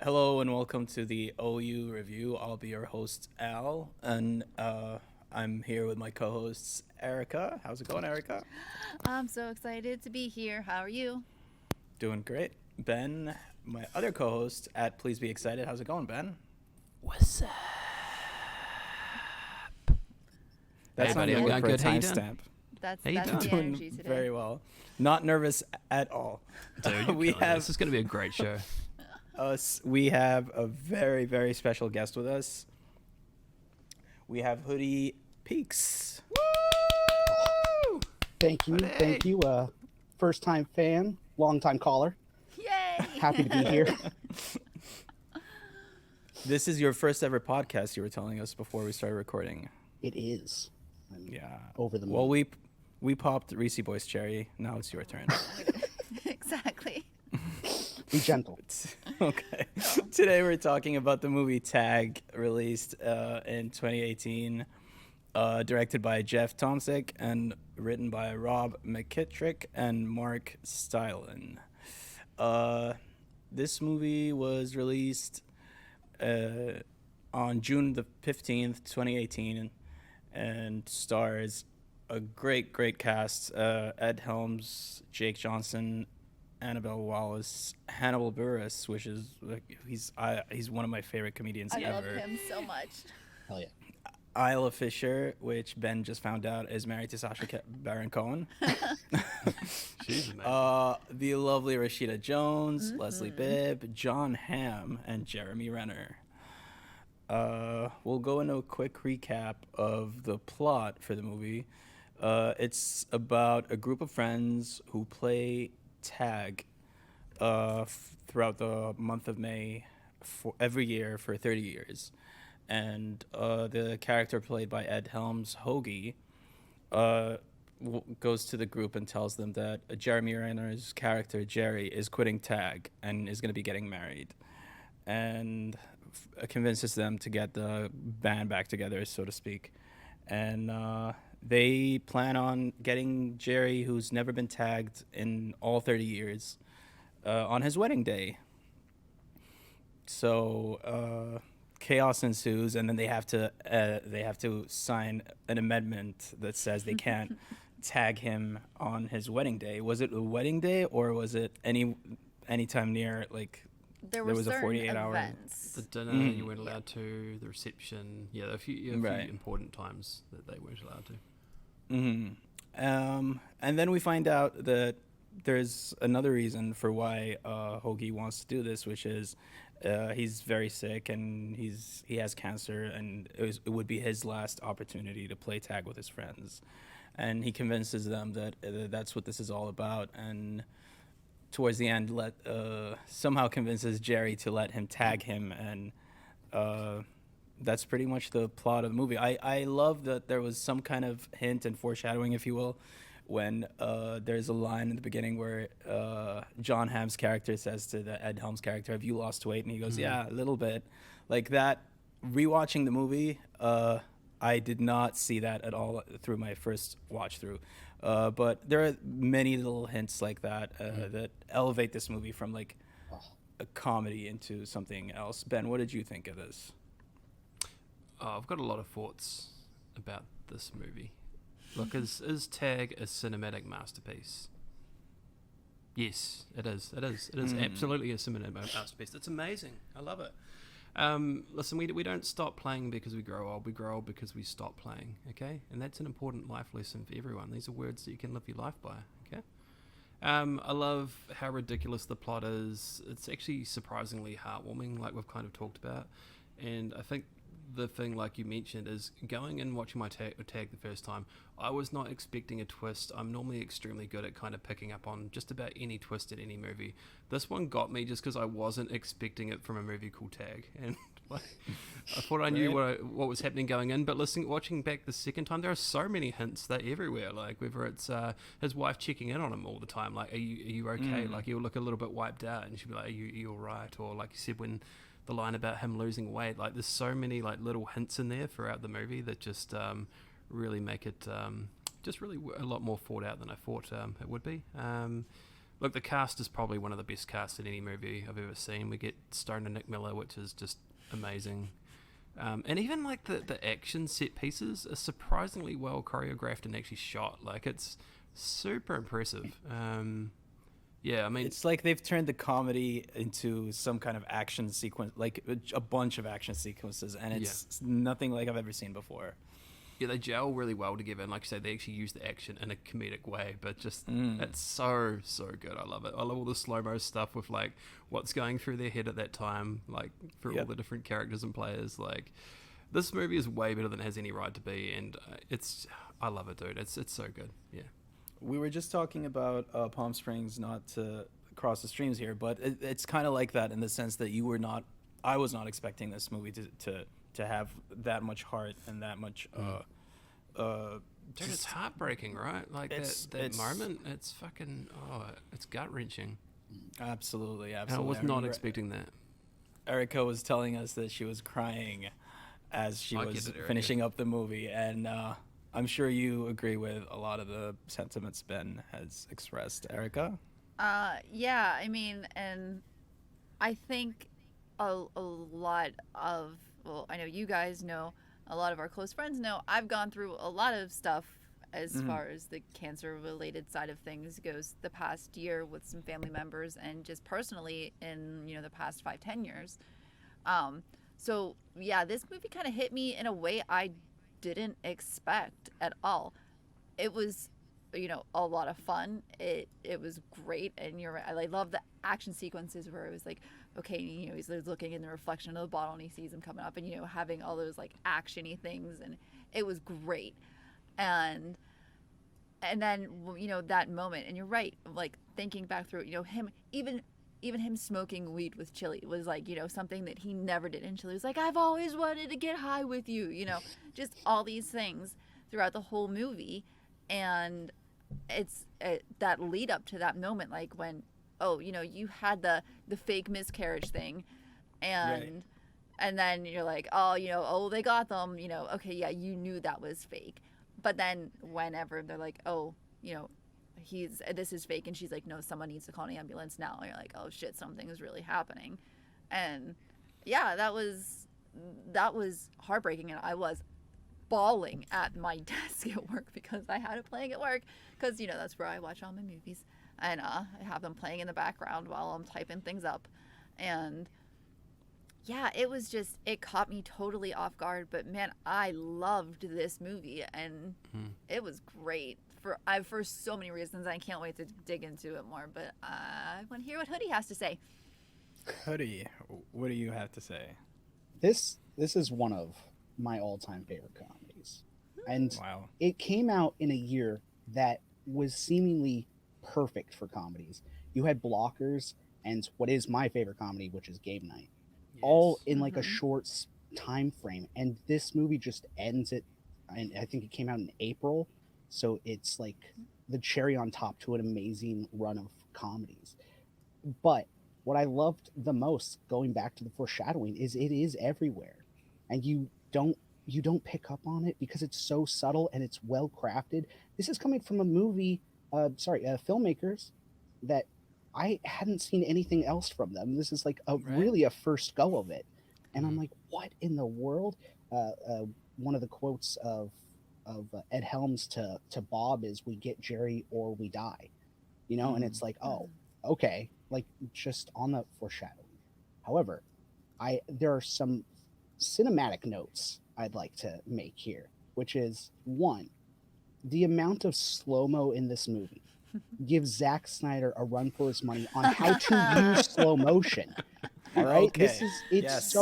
Hello and welcome to the OU review. I'll be your host, Al, and I'm here with my co-hosts, Erica. How's it going, Erica? I'm so excited to be here. How are you? Doing great. Ben, my other co-host at Please Be Excited. How's it going, Ben? What's up? That's Hey, not buddy, even I'm work going for a good. How you doing? timestamp. That's How you that's doing? the Doing energy today. very well. Not nervous at all. Dude, we have this is going to be a great show. us. We have a very, very special guest with us. We have Hoodie Peaks. Woo! Thank you. Buddy. Thank you. First time fan, long time caller. Yay! Happy to be here. This is your first ever podcast. You were telling us before we started recording. It is. I'm Yeah. over the moon. Well, we popped Reese Boy's cherry. Now it's your turn. Exactly. Be gentle. Okay. Today we're talking about the movie Tag, released in 2018, directed by Jeff Tomsic and written by Rob McKittrick and Mark Stylen. This movie was released on June the 15th, 2018, and stars a great cast: Ed Helms, Jake Johnson, Annabelle Wallace, Hannibal Buress, which is like he's one of my favorite comedians I love ever. him so much. Hell yeah. Isla Fisher, which Ben just found out is married to Sacha Baron Cohen. She's amazing. The lovely Rashida Jones, Leslie Bibb, John Hamm, and Jeremy Renner. We'll go into a quick recap of the plot for the movie. It's about a group of friends who play tag throughout the month of May for every year for 30 years. And the character played by Ed Helms, Hoagie, goes to the group and tells them that Jeremy Renner's character, Jerry, is quitting tag and is going to be getting married. And convinces them to get the band back together, so to speak. And they plan on getting Jerry, who's never been tagged in all 30 years, on his wedding day. So chaos ensues, and then they have to sign an amendment that says they can't tag him on his wedding day. Was it a wedding day, or was it anytime near like? There There were was a certain 48-hour events. The dinner Mhm. you weren't allowed to, the reception, a few Right. important times that they weren't allowed to. And then we find out that there's another reason for why Hoagie wants to do this, which is he's very sick and he has cancer, and it would be his last opportunity to play tag with his friends. And he convinces them that that's what this is all about, and towards the end somehow convinces Jerry to let him tag him, and that's pretty much the plot of the movie. I love that there was some kind of hint and foreshadowing, if you will, when there's a line in the beginning where John Hamm's character says to the Ed Helms character, "Have you lost weight?" And he goes, "Yeah, a little bit." Like that, rewatching the movie, I did not see that at all through my first watch through. But there are many little hints like that that elevate this movie from like a comedy into something else. Ben, what did you think of this? I've got a lot of thoughts about this movie. Look, is Tag a cinematic masterpiece? Yes, it is. It is. It is absolutely a cinematic masterpiece. It's amazing. I love it. Listen, we don't stop playing because we grow old. We grow old because we stop playing, okay? And that's an important life lesson for everyone. These are words that you can live your life by, okay? I love how ridiculous the plot is. It's actually surprisingly heartwarming, like we've kind of talked about. And I think the thing, like you mentioned, is going and watching my tag the first time, I was not expecting a twist. I'm normally extremely good at kind of picking up on just about any twist in any movie. This one got me just because I wasn't expecting it from a movie called Tag, and like, I thought I knew what was happening going in, but watching back the second time, there are so many hints. They're everywhere. Like whether it's his wife checking in on him all the time, like are you okay? Like he'll look a little bit wiped out, and she'll be like, are you all right? Or like you said, when the line about him losing weight, like there's so many like little hints in there throughout the movie that just really make it just really a lot more thought out than I thought it would be. Look, the cast is probably one of the best casts in any movie I've ever seen. We get Stone and Nick Miller, which is just amazing. And even like the action set pieces are surprisingly well choreographed and actually shot. Like it's super impressive. Yeah, I mean, It's like they've turned the comedy into some kind of action sequence, like a bunch of action sequences, and it's nothing like I've ever seen before. yeah, they gel really well together, and like you say, they actually use the action in a comedic way. But just it's so good. I love it. I love all the slow mo stuff with like what's going through their head at that time, like for all the different characters and players. Like this movie is way better than it has any right to be, and I love it, dude. It's so good. Yeah. We were just talking about Palm Springs, not to cross the streams here, but it's kind of like that in the sense that I was not expecting this movie to have that much heart and that much. Dude, it's heartbreaking, right? Like that moment, it's fucking it's gut wrenching. Absolutely. And I was not expecting that. Erica was telling us that she was crying as she was finishing up the movie, and I'm sure you agree with a lot of the sentiments Ben has expressed. Erica? Yeah, I mean, and I think a lot of, well, I know you guys know, a lot of our close friends know, I've gone through a lot of stuff as far as the cancer related side of things goes the past year with some family members and just personally in, the past 5-10 years. So yeah, this movie kind of hit me in a way I didn't expect at all. It was, a lot of fun. It was great, and you're right. I love the action sequences where it was like, okay, he's looking in the reflection of the bottle and he sees him coming up, and having all those like actiony things, and it was great. And then that moment, and you're right, like thinking back through it, him even him smoking weed with Chili was like, something that he never did. And Chili was like, I've always wanted to get high with you, just all these things throughout the whole movie. And it's that lead up to that moment, like when, you had the fake miscarriage thing. And then you're like, oh, they got them, okay, yeah, you knew that was fake. But then whenever they're like, oh, this is fake, and she's like, no, someone needs to call an ambulance now, and you're like, oh shit, something is really happening. And yeah, that was heartbreaking, and I was bawling at my desk at work because I had it playing at work, because that's where I watch all my movies, and I have them playing in the background while I'm typing things up. And yeah, it caught me totally off guard, but man, I loved this movie, and it was great for so many reasons. I can't wait to dig into it more, but I want to hear what Hoodie has to say. Hoodie, what do you have to say? This is one of my all-time favorite comedies. And Wow. it came out in a year that was seemingly perfect for comedies. You had Blockers and what is my favorite comedy, which is Game Night, all in like a short time frame. And this movie just ends it, and I think it came out in April. So it's like the cherry on top to an amazing run of comedies. But what I loved the most, going back to the foreshadowing, is it is everywhere. And you don't pick up on it because it's so subtle and it's well crafted. This is coming from a filmmakers that I hadn't seen anything else from them. This is like really a first go of it. And I'm like, what in the world? One of the quotes of Ed Helms to Bob is, "We get Jerry or we die," and it's like, oh, okay, like just on the foreshadowing. However, there are some cinematic notes I'd like to make here, which is one, the amount of slow-mo in this movie gives Zack Snyder a run for his money on how to use slow motion. All right, Okay. it's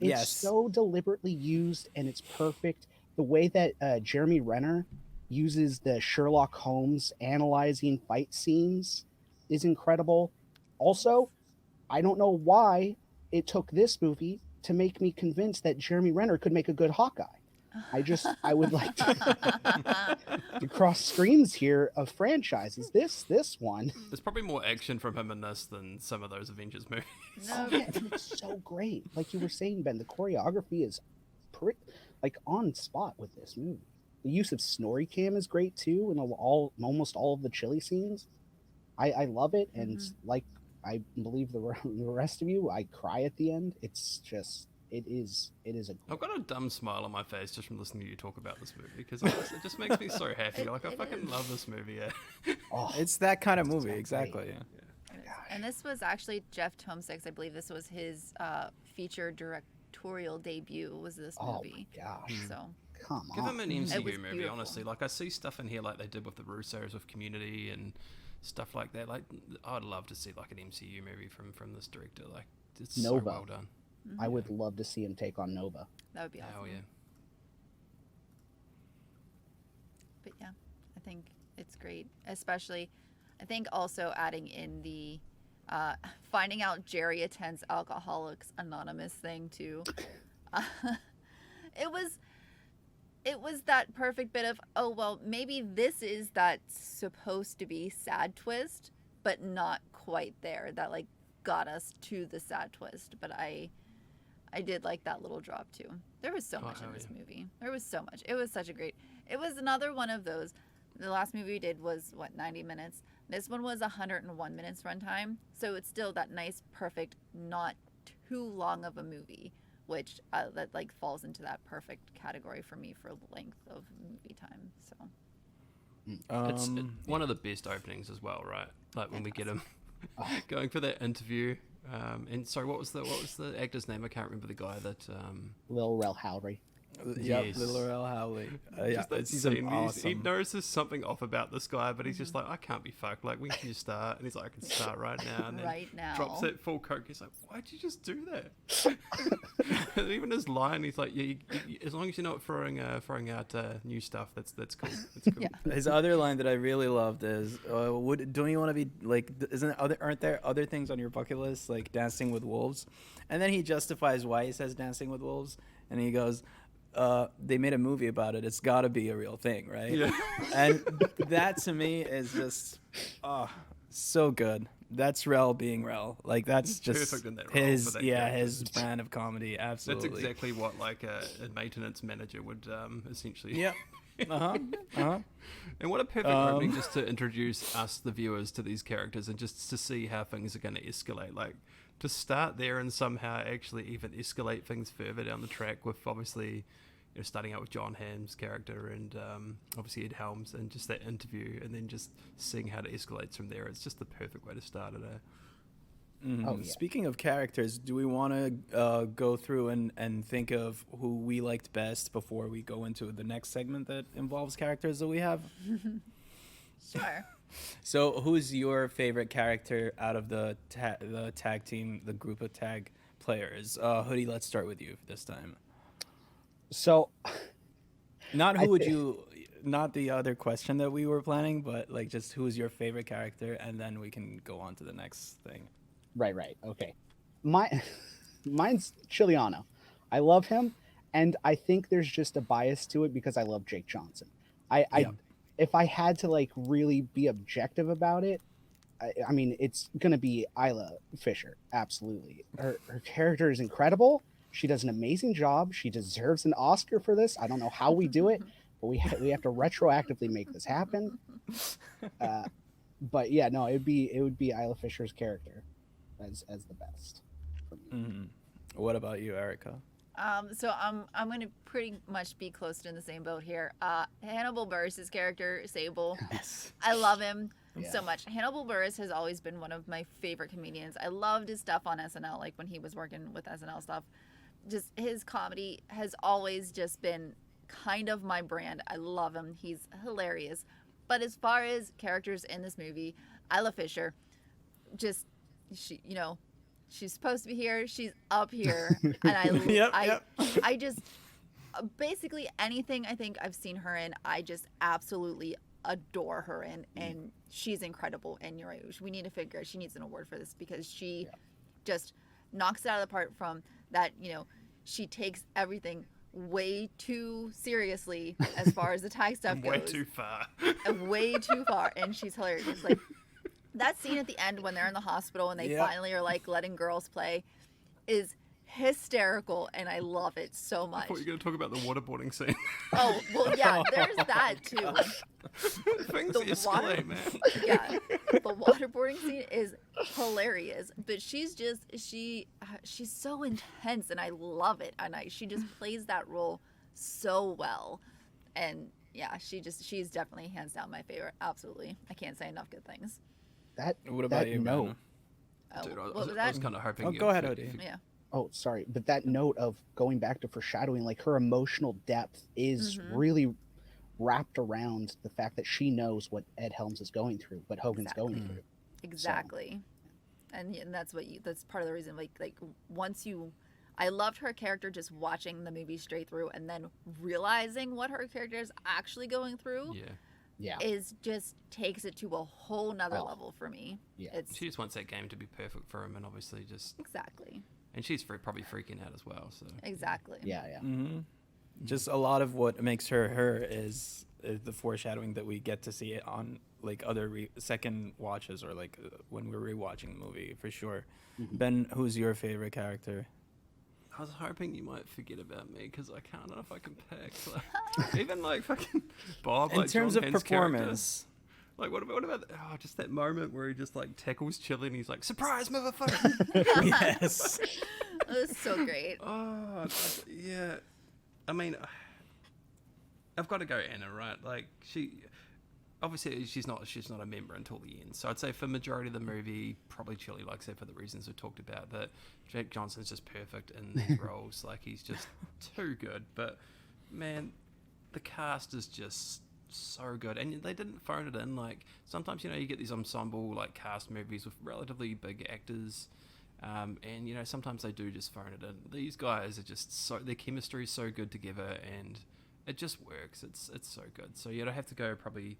Yes. so deliberately used, and it's perfect. The way that Jeremy Renner uses the Sherlock Holmes analyzing fight scenes is incredible. Also, I don't know why it took this movie to make me convinced that Jeremy Renner could make a good Hawkeye. I would like to cross streams here of franchises. This one. There's probably more action from him in this than some of those Avengers movies. No. Yeah, and it's so great. Like you were saying, Ben, the choreography is on spot with this movie. The use of Snorri Cam is great too, and almost all of the Chili scenes. I love it, and Hmm. like I believe the rest of you, I cry at the end. It's just it is a I've great. got a dumb smile on my face just from listening to you talk about this movie because it just makes me so happy. Like I It fucking is. love this movie. Yeah. Oh, It's that kind of it's movie, so great. exactly. Yeah. It is. Gosh. And this was actually Jeff Tomsik's. I believe this was his feature directorial debut. Was this Oh movie? my gosh. So Come Give on. them an Mhm. it MCU was movie, beautiful. honestly. Like I see stuff in here like they did with the Russos with Community and stuff like that. Like I'd love to see like an MCU movie from this director. Like it's so Nova. well done. I Hmm. would love to see him take on Nova. That would be Hell awesome. yeah. But yeah, I think it's great. Especially, I think also adding in the uh, finding out Jerry attends Alcoholics Anonymous thing too. it was it was that perfect bit of, oh well, maybe this is that supposed to be sad twist, but not quite there. That like got us to the sad twist. But I did like that little drop too. There was so Oh much in hell this yeah. movie. There was so much. It was such a great. It was another one of those. The last movie we did was what, 90 minutes. This one was 101 minutes runtime. So it's still that nice, perfect, not too long of a movie, which that like falls into that perfect category for me for length of movie time. So It's Yeah. one of the best openings as well, right? Like when we get him Oh, going for that interview. And sorry, what was the actor's name? I can't remember the guy that. Lil Rel Howery. Yep, Yes. Little Earl Howley. Yeah, Just that he's scene. awesome. He knows there's something off about this guy, but he's just like, I can't be fucked. Like, when can you start? And he's like, I can start right now. And then right now, drops that full coke. He's like, why'd you just do that? And even his line, he's like, yeah, as long as you're not throwing out new stuff, that's cool. That's cool. Yeah. His other line that I really loved is, don't you want to be like? Aren't there other things on your bucket list like dancing with wolves? And then he justifies why he says dancing with wolves, and he goes, "They made a movie about it. It's got to be a real thing, right?" Yeah. And that to me is just, so good. That's Rel being Rel. Like that's just Perfect in that role his, for that yeah, character. his brand of comedy. That's Absolutely. exactly what like a maintenance manager would essentially. Yep. Uh huh. Uh huh. And what a perfect opening just to introduce us, the viewers, to these characters and just to see how things are going to escalate. Like, to start there and somehow actually even escalate things further down the track with obviously, starting out with John Hamm's character and obviously Ed Helms and just that interview and then just seeing how it escalates from there. It's just the perfect way to start it. Oh, yeah. Speaking of characters, do we want to go through and think of who we liked best before we go into the next segment that involves characters that we have? sure. So, who's your favorite character out of the tag team, the group of tag players? Hoodie, let's start with you this time. So Not I who would thi- you, not the other question that we were planning, but like just who's your favorite character, and then we can go on to the next thing. right, okay. My mine's Chiliano. I love him, and I think there's just a bias to it because I love Jake Johnson. I Yeah. if I had to like really be objective about it, I mean it's gonna be Isla Fisher. Absolutely, her character is incredible. She does an amazing job. She deserves an Oscar for this. I don't know how we do it, but we have to retroactively make this happen. Uh, but yeah, no, it would be Isla Fisher's character as the best for me. Hmm. What about you, Erica? So I'm gonna pretty much be close to in the same boat here. Hannibal Buress's character Sable, Yes. I love him Yeah. so much. Hannibal Buress has always been one of my favorite comedians. I loved his stuff on SNL, like when he was working with SNL stuff. Just his comedy has always just been kind of my brand. I love him. He's hilarious. But as far as characters in this movie, Isla Fisher, just she, she's supposed to be here. She's up here, and Yep, I, yep. I just basically anything I think I've seen her in, I just absolutely adore her in, and she's incredible. And you're right, we need to figure out, she needs an award for this because she just knocks it out of the park from that. She takes everything way too seriously as far as the tag stuff goes. Way too far. Way too far, and she's hilarious. It's like that scene at the end when they're in the hospital and they Yep. finally are like letting girls play is hysterical, and I love it so I much. thought you were going to talk about the waterboarding scene. Oh, well, yeah, there's that too. Things The escalate, man. Yeah, the waterboarding scene is hilarious, but she's so intense, and I love it, and she just plays that role so well, and yeah, she's definitely hands down my favorite. Absolutely, I can't say enough good things. That What about that you, note. Ben? Oh, Dude, what was I was that? kind of hoping Oh, you go ahead, Odie. Yeah. Oh, sorry, but that note of going back to foreshadowing, like her emotional depth is Mm-hmm. really wrapped around the fact that she knows what Ed Helms is going through, what Hogan's going Mm. through. Exactly. And that's that's part of the reason, like once you, I loved her character just watching the movie straight through, and then realizing what her character is actually going through Yeah. Yeah, is just takes it to a whole nother Oh. level for me. Yeah. It's She just wants that game to be perfect for him, and obviously just. exactly. And she's probably freaking out as well, so. Exactly. yeah, yeah. Mm-hmm. Just a lot of what makes her her is the foreshadowing that we get to see it on like other second watches or like when we're rewatching the movie for sure. Mhm. Ben, who's your favorite character? I was hoping you might forget about me because I can't know if I can pick. Like, even like fucking Bob. In like terms John of Hamm's character. performance, Like what about just that moment where he just like tackles Chili and he's like, "Surprise, motherfucker!" yes. It was so great. Oh yeah. I mean, I've got to go Anna, right? Like obviously she's not a member until the end. So I'd say for majority of the movie, probably Chili, like I said, for the reasons we talked about. That Jake Johnson's just perfect in these roles. Like he's just too good. But man, the cast is just so good, and they didn't phone it in. Like sometimes you get these ensemble like cast movies with relatively big actors. And sometimes they do just phone it in. These guys are just their chemistry is so good together, and it just works. It's so good. So you'd have to go probably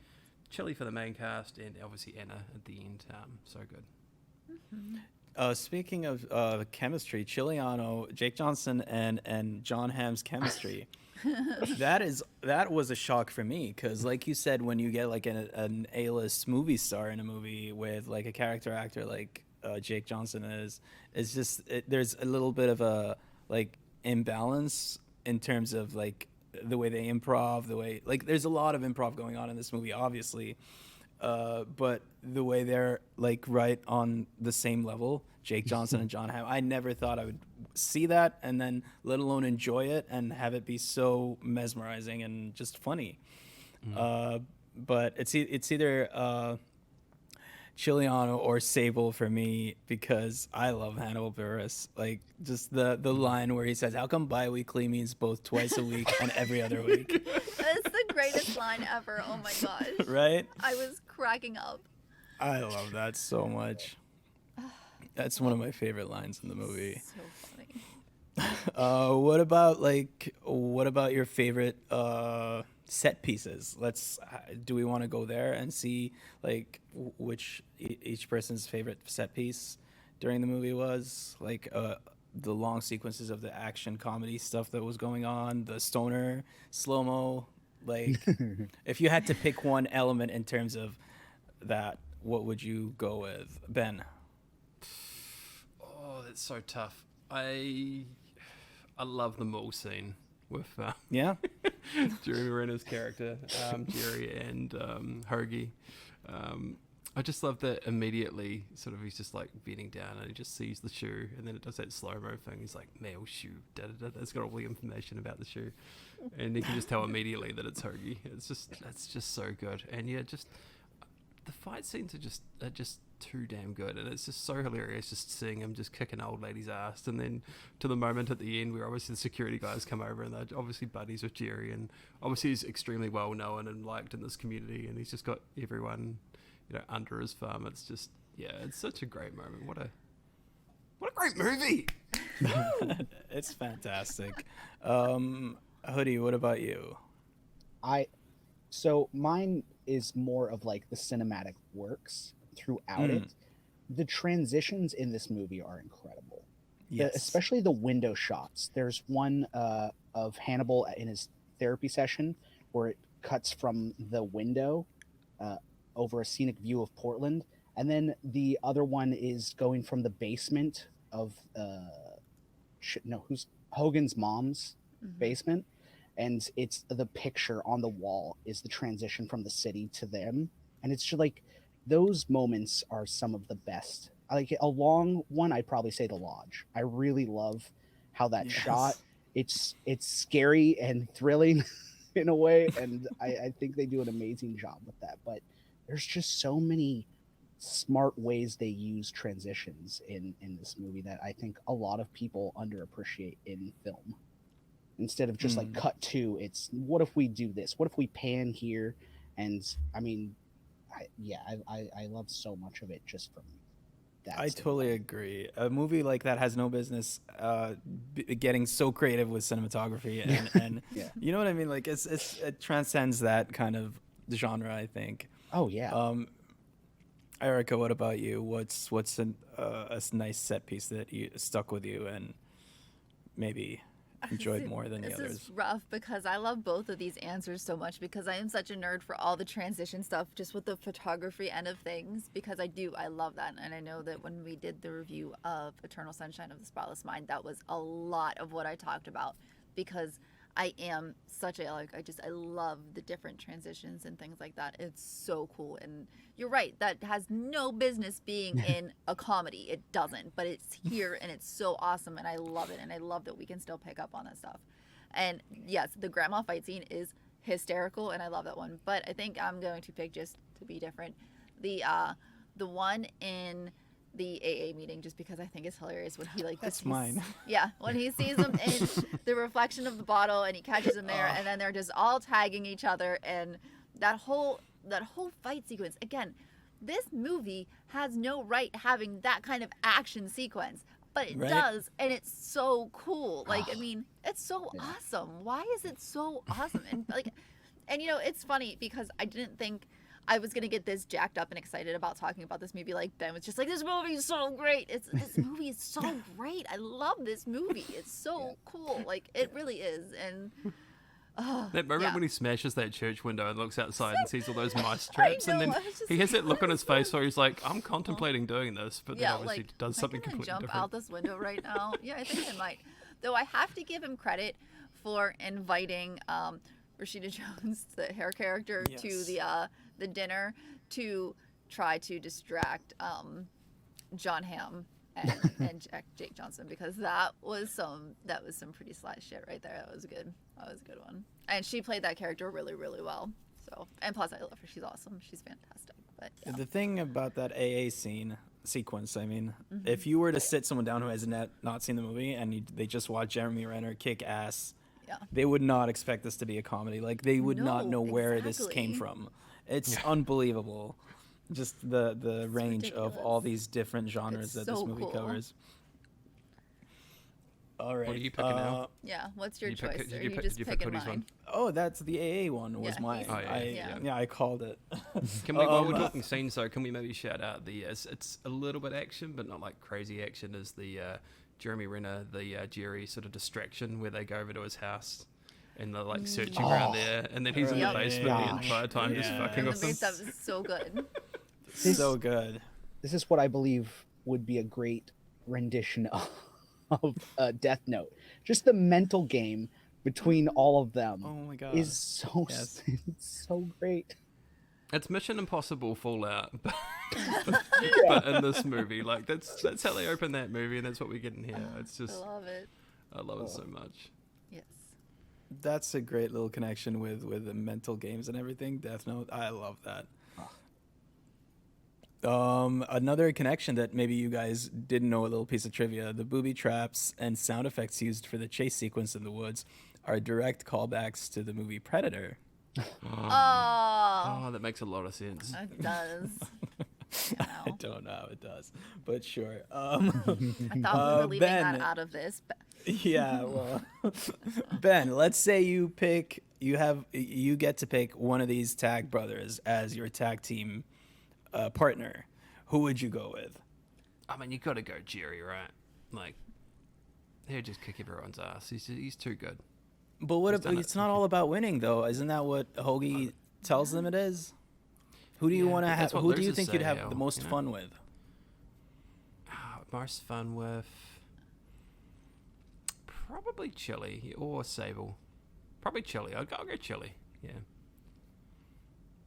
Chili for the main cast, and obviously Anna at the end. So good. Speaking of chemistry, Chiliano, Jake Johnson, and John Hamm's chemistry. that was a shock for me because, like you said, when you get like an A-list movie star in a movie with like a character actor like Jake Johnson is just there's a little bit of a like imbalance in terms of like the way they improv, the way like there's a lot of improv going on in this movie, obviously. But the way they're like right on the same level, Jake Johnson and John Hamm, I never thought I would see that and then let alone enjoy it and have it be so mesmerizing and just funny. But it's either Chiliano or Sable for me because I love Hannibal Buress. Like just the line where he says, "How come bi-weekly means both twice a week and every other week?" That's the greatest line ever. Oh my gosh. Right? I was cracking up. I love that so much. That's one of my favorite lines in the movie. So funny. What about your favorite set pieces? Do we want to go there and see like which each person's favorite set piece during the movie was? Like the long sequences of the action comedy stuff that was going on, the stoner slow-mo. Like if you had to pick one element in terms of that, what would you go with, Ben? Oh, that's so tough. I love the mall scene with Yeah. Jeremy Renner's character, Jerry and Hoagie. I just love that immediately sort of he's just like bending down and he just sees the shoe and then it does that slow-mo thing. He's like, male shoe, da-da-da. It's got all the information about the shoe. And you can just tell immediately that it's Hoagie. That's just so good. And yeah, just the fight scenes are just too damn good, and it's just so hilarious just seeing him just kick an old lady's ass, and then to the moment at the end where obviously the security guys come over and they're obviously buddies with Jerry, and obviously he's extremely well known and liked in this community, and he's just got everyone under his thumb. It's just it's such a great moment. What a great movie. It's fantastic. Hoodie, what about you? So mine is more of like the cinematic works throughout it. The transitions in this movie are incredible. Yes. Especially the window shots. There's one of Hannibal in his therapy session where it cuts from the window over a scenic view of Portland, and then the other one is going from the basement of no, who's Hogan's mom's Mm-hmm. basement, and it's the picture on the wall is the transition from the city to them, and it's just like those moments are some of the best. Like a long one, I'd probably say The Lodge. I really love how that shot. Yes. It's scary and thrilling in a way, and I think they do an amazing job with that. But there's just so many smart ways they use transitions in this movie that I think a lot of people underappreciate in film. Instead of just like Mm. cut to, it's what if we do this? What if we pan here? And I mean, I love so much of it just from that I totally standpoint. agree. A movie like that has no business getting so creative with cinematography, and Yeah. you know what I mean. Like it transcends that kind of genre. I think. Oh yeah. Um, Erica, what about you? What's nice set piece that you stuck with you and maybe enjoyed See, more than the this is others? rough because I love both of these answers so much because I am such a nerd for all the transition stuff, just with the photography end of things. Because I love that, and I know that when we did the review of Eternal Sunshine of the Spotless Mind, that was a lot of what I talked about because I am such a I love the different transitions and things like that. It's so cool, and you're right, that has no business being in a comedy. It doesn't, but it's here and it's so awesome, and I love it, and I love that we can still pick up on that stuff. And yes, the grandma fight scene is hysterical, and I love that one. But I think I'm going to pick, just to be different, the one in the AA meeting, just because I think it's hilarious when he That's mine. yeah, when he sees them in the reflection of the bottle and he catches them there, and then they're just all tagging each other, and that whole fight sequence. Again, this movie has no right having that kind of action sequence, but it Right? does, and it's so cool. Like, I mean, it's so Yeah. awesome. Why is it so awesome? And like, and it's funny because I didn't think I was gonna get this jacked up and excited about talking about this movie. Like, Ben was just like, "This movie is so great. This movie is so great. I love this movie. It's so cool. Like, it really is." And That moment yeah. when he smashes that church window and looks outside and sees all those mice I traps, and know, then I was just he has like, that look what on his is face this? where he's like, "I'm contemplating doing this," but then Yeah, obviously like, does something am I gonna completely jump different. out this window right now? Yeah, I think I might. Though I have to give him credit for inviting Rashida Jones, the hair character, to Yes. the dinner to try to distract John Hamm and Jake Johnson, because that was some pretty sly shit right there. That was good. That was a good one. And she played that character really, really well. So, and plus I love her. She's awesome. She's fantastic. But yeah. The thing about that AA sequence, I mean, Mm-hmm. if you were to sit someone down who has not seen the movie and they just watch Jeremy Renner kick ass, Yeah. they would not expect this to be a comedy. Like they would not No, know where this came exactly. from. It's unbelievable. Just the range of all Ridiculous. these different genres It's that this so movie cool. covers. All right. What are you picking now? Yeah. What's your Did you pick- choice? did Or you you pick- just did you pick picking Cody's mine? one? Oh, that's the AA one was Yeah, mine. he's- Oh, yeah. Yeah, I called it. Can we, while we're talking scenes though, can we maybe shout out it's a little bit action, but not like crazy action, is the Jeremy Renner, the Jerry sort of distraction where they go over to his house and they're like searching around there, and then he's in the Yep. basement the Gosh. entire time just Yeah. fucking And the with them. base stuff is so good. So good. This is what I believe would be a great rendition of Death Note. Just the mental game between all of them Oh my god. is so Yes. it's so great. It's Mission Impossible Fallout, but in this movie, like that's how they open that movie, and that's what we get in here. It's I just love it. I love it so much. Yes. That's a great little connection with the mental games and everything. Death Note. I love that. Another connection that maybe you guys didn't know, a little piece of trivia: the booby traps and sound effects used for the chase sequence in the woods are direct callbacks to the movie Predator. Oh, Oh, that makes a lot of sense. it does. I Wow. don't know how it does, but sure. I thought we were leaving Ben. that out of this. But Yeah, well, Ben, let's say you get to pick one of these tag brothers as your tag team partner. Who would you go with? I mean, you got to go Jerry, right? Like, he'll just kick everyone's ass. He's too good. But what He's if done it's it. not all about winning though? Isn't that what Hoagie tells them it is? Who do you Yeah, want to but have? that's what Who do you losers think you'd say, have Al, the most you know? fun with? Most fun with. Probably Chili or Sable. Probably Chili. I'll go Chili. Yeah.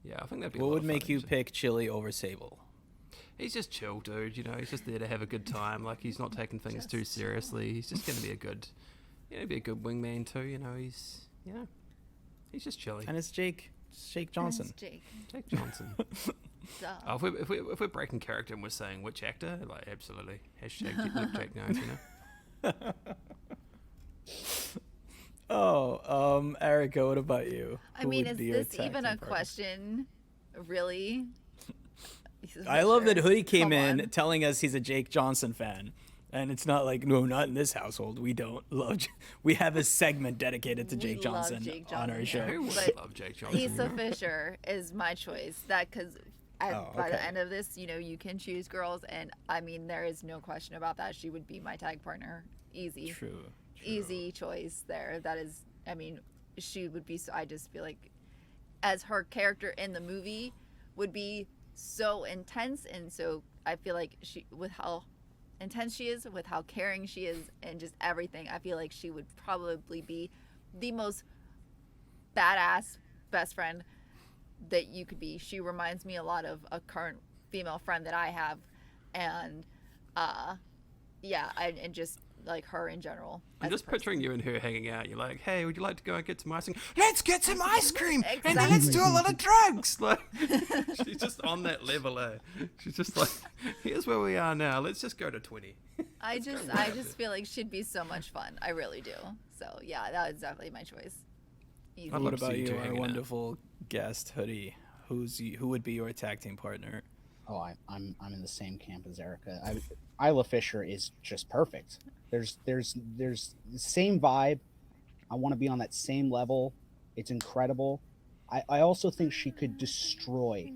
Yeah, I think that'd be. What a lot would of make fun, you actually. pick Chili over Sable? He's just chill, dude. You know, he's just there to have a good time. Like, he's not taking things Just too seriously. He's just gonna be a good, wingman too. You know, he's just chilly. And it's Jake Johnson. It's Jake. Jake Johnson. Duh. If we're breaking character and we're saying which actor, like absolutely hashtag Jake knows, you know. Erica, what about you? I Who mean, would is be your this tag even team a partner? question? Really? I love that Hoodie came Come in on. telling us he's a Jake Johnson fan. And it's not like, no, not in this household. We don't love. We have a segment dedicated to We Jake love Johnson, Jake on our Johnson, show. yeah. Who would But love Jake Johnson? Issa you know? Fisher is my choice. That because by okay. the end of this, you can choose girls, and I mean there is no question about that. She would be my tag partner, easy, True. easy choice there. That is, I mean, she would be. So I just feel like, as her character in the movie, would be so intense, and so I feel like she, with how intense she is, with how caring she is, and just everything, I feel like she would probably be the most badass best friend that you could be. She reminds me a lot of a current female friend that I have, and and just like her in general. I'm as a just picturing person. you and her hanging out. You're like, hey, would you like to go and get some ice cream? Let's get some ice cream, and then Exactly. let's do a lot of drugs. Like, she's just on that level. She's just like, here's where we are now. Let's just go to 20. I just feel like she'd be so much fun. I really do. So yeah, that was definitely my choice. Easy. I'd love What to about see you two you, our hanging out. wonderful guest, Hoodie? Who would be your tag team partner? Oh, I'm in the same camp as Erica. Isla Fisher is just perfect. There's the same vibe. I want to be on that same level. It's incredible. I also think she could destroy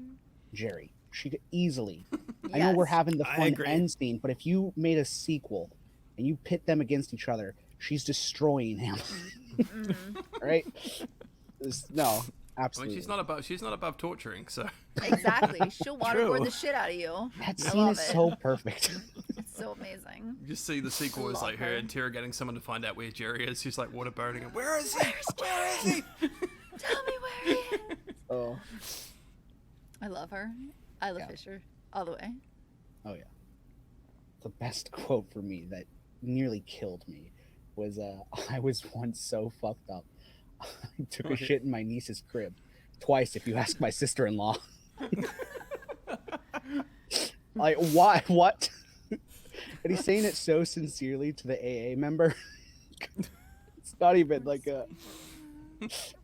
Jerry. She could easily. I know we're Yes. having the I fun agree. end scene, but if you made a sequel and you pit them against each other, she's destroying him. Right? No, I absolutely. mean, she's not above torturing. So Exactly. She'll waterboard True. the shit out of you. That I scene love is it. so perfect. It's so amazing. you just see the sequel is Love like her her. interrogating someone to find out where Jerry is. She's like waterboarding him. Where is he? Where is he? Tell me where he is. Oh, I love her. Isla Yeah. Fisher, all the way. oh yeah. The best quote for me that nearly killed me was I was once so fucked up. I took a shit in my niece's crib. Twice if you ask my sister-in-law. Like why what? And he's saying it so sincerely to the AA member. It's not even like a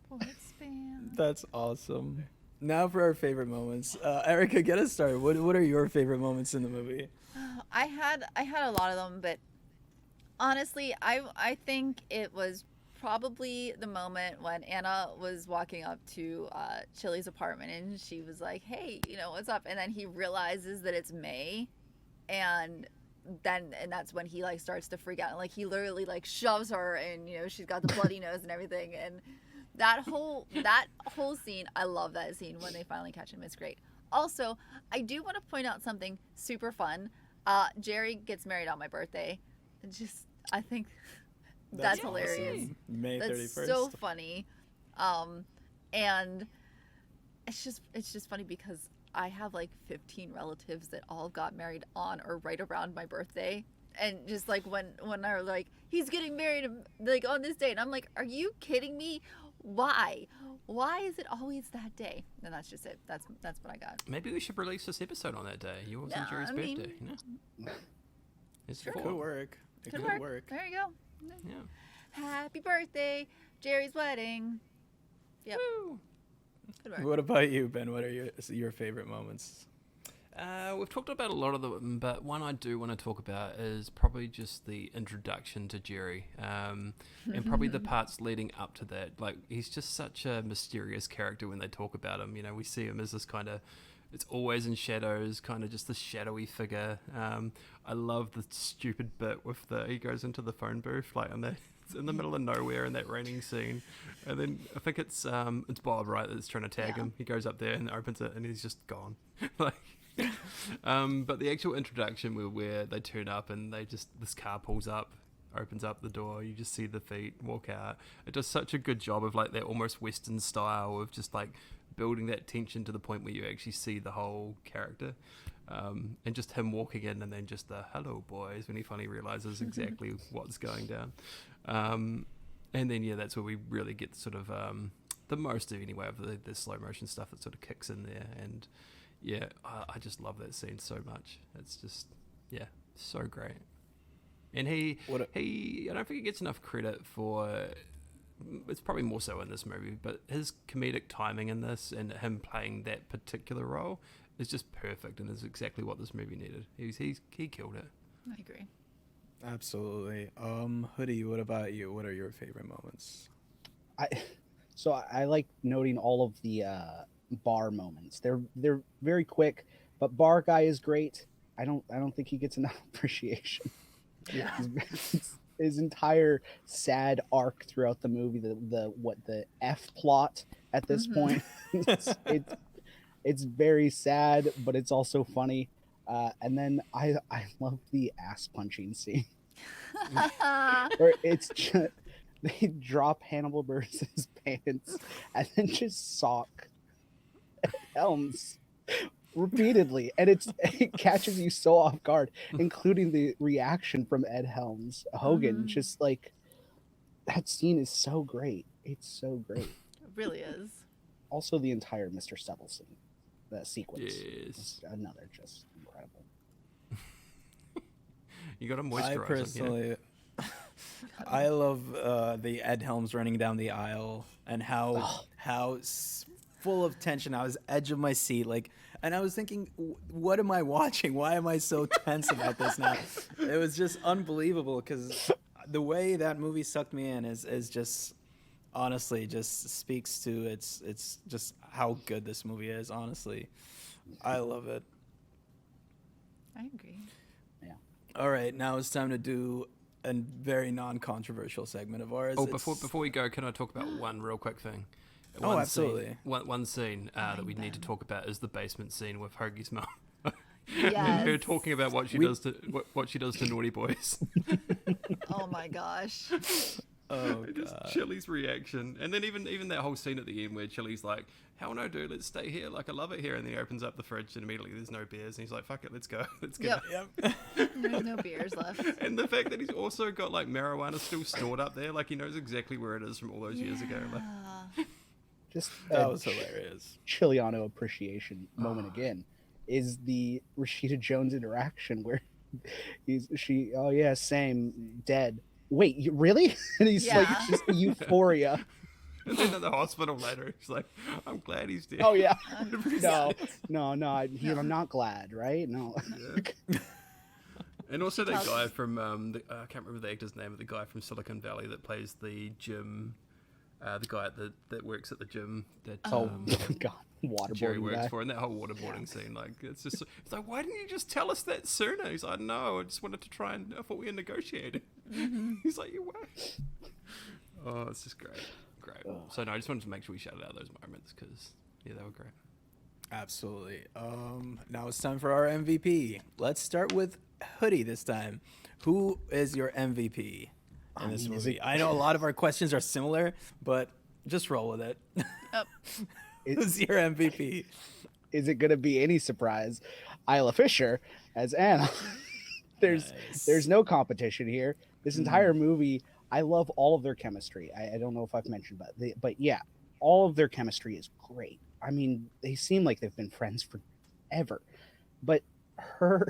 Bullet spam. That's awesome. Now for our favorite moments. Erica, get us started. What are your favorite moments in the movie? I had a lot of them, but honestly, I think it was probably the moment when Anna was walking up to Chili's apartment and she was like, "Hey, what's up?" And then he realizes that it's May, and that's when he like starts to freak out. And, like he literally like shoves her, and she's got the bloody nose and everything. And that whole scene, I love that scene when they finally catch him. It's great. Also, I do want to point out something super fun. Jerry gets married on my birthday. I think that's hilarious. awesome. May That's 31st. so funny. And it's just funny because I have like 15 relatives that all got married on or right around my birthday. And just like when they're like, he's getting married like on this date, and I'm like, are you kidding me? Why is it always that day? And that's just it. That's what I got. Maybe we should release this episode on that day. Yours and No, Jerry's I mean- birthday. It's Sure. four. Could work. It Could could work. work. There you go. Yeah. Happy birthday, Jerry's wedding. Yep. Woo. Could work. What about you, Ben? What are your favorite moments? We've talked about a lot of them, but one I do want to talk about is probably just the introduction to Jerry, and probably the parts leading up to that. Like, he's just such a mysterious character when they talk about him. We see him as this kind of, it's always in shadows, kind of just this shadowy figure. I love the stupid bit with he goes into the phone booth, like, it's in the middle of nowhere in that raining scene, and then I think it's Bob, right, that's trying to tag Yeah. him. He goes up there and opens it, and he's just gone. Like. But the actual introduction where they turn up and this car pulls up opens up the door, you just see the feet walk out. It does such a good job of like that almost Western style of just like building that tension to the point where you actually see the whole character. And just him walking in and then just the hello boys when he finally realizes exactly what's going down. And then, yeah, that's where we really get sort of the most of anyway of the slow motion stuff that sort of kicks in there. And yeah, I just love that scene so much. It's just, yeah, so great. And I don't think he gets enough credit for, it's probably more so in this movie, but his comedic timing in this and him playing that particular role is just perfect and is exactly what this movie needed. He killed it. I agree. Absolutely. Hoodie, what about you? What are your favorite moments? I like noting all of the bar moments. They're very quick, but bar guy is great. I don't think he gets enough appreciation. Yeah. His entire sad arc throughout the movie, the F plot at this point, it's very sad, but it's also funny. And then I love the ass punching scene where it's just they drop Hannibal Buress's pants and then just sock Helms repeatedly, and it catches you so off guard, including the reaction from Ed Helms. Hogan, just like that scene is so great. It's so great. It really is. Also, the entire Mr. Stubble scene, the sequence, Yes. is another just incredible. You got to moisturize I him, personally, I love the Ed Helms running down the aisle and how full of tension. I was edge of my seat, like, and I was thinking, what am I watching? Why am I so tense about this now? It was just unbelievable because the way that movie sucked me in is just honestly just speaks to it's just how good this movie is. Honestly, I love it. I agree. All right, now it's time to do a very non-controversial segment of ours. Oh, before we go, can I talk about one real quick thing? Oh, absolutely. One scene that we need to talk about is the basement scene with Hoagie's mum. Yes. Her talking about what she does to what she does to naughty boys. Oh my gosh. Oh Just god. Chili's reaction, and then even that whole scene at the end where Chili's like, "Hell no, dude, let's stay here. Like I love it here." And then he opens up the fridge and immediately there's no beers, and he's like, "Fuck it, let's go, let's get Yep. it." Yep. There's no beers left. And the fact that he's also got like marijuana still stored up there, like he knows exactly where it is from all those years ago. Like, Just That was hilarious. Chiliano appreciation moment again is the Rashida Jones interaction where oh yeah, same, dead. Wait, you really? And he's like Yeah. just euphoria. and then at the hospital later, he's like, "I'm glad he's dead." Oh yeah. 100%. No, I'm not glad, right? No. Yeah. And also that guy from I can't remember the actor's name, but the guy from Silicon Valley that plays the gym, the guy that works at the gym that God, Jerry waterboarding works guy. for, and that whole waterboarding scene, like it's like, why didn't you just tell us that sooner? He's like, no, I just wanted to try and I thought we were negotiating. He's like, you were. Oh, it's just great. So no, I just wanted to make sure we shouted out those moments because yeah, they were great. Absolutely. Now it's time for our MVP. Let's start with Hoodie this time. Who is your MVP in this movie? I know a lot of our questions are similar, but just roll with it. Who's your MVP? Is it gonna be any surprise? Isla Fisher as Anna. There's no competition here. This entire movie, I love all of their chemistry. I don't know if I've mentioned, but yeah, all of their chemistry is great. I mean, they seem like they've been friends forever, but her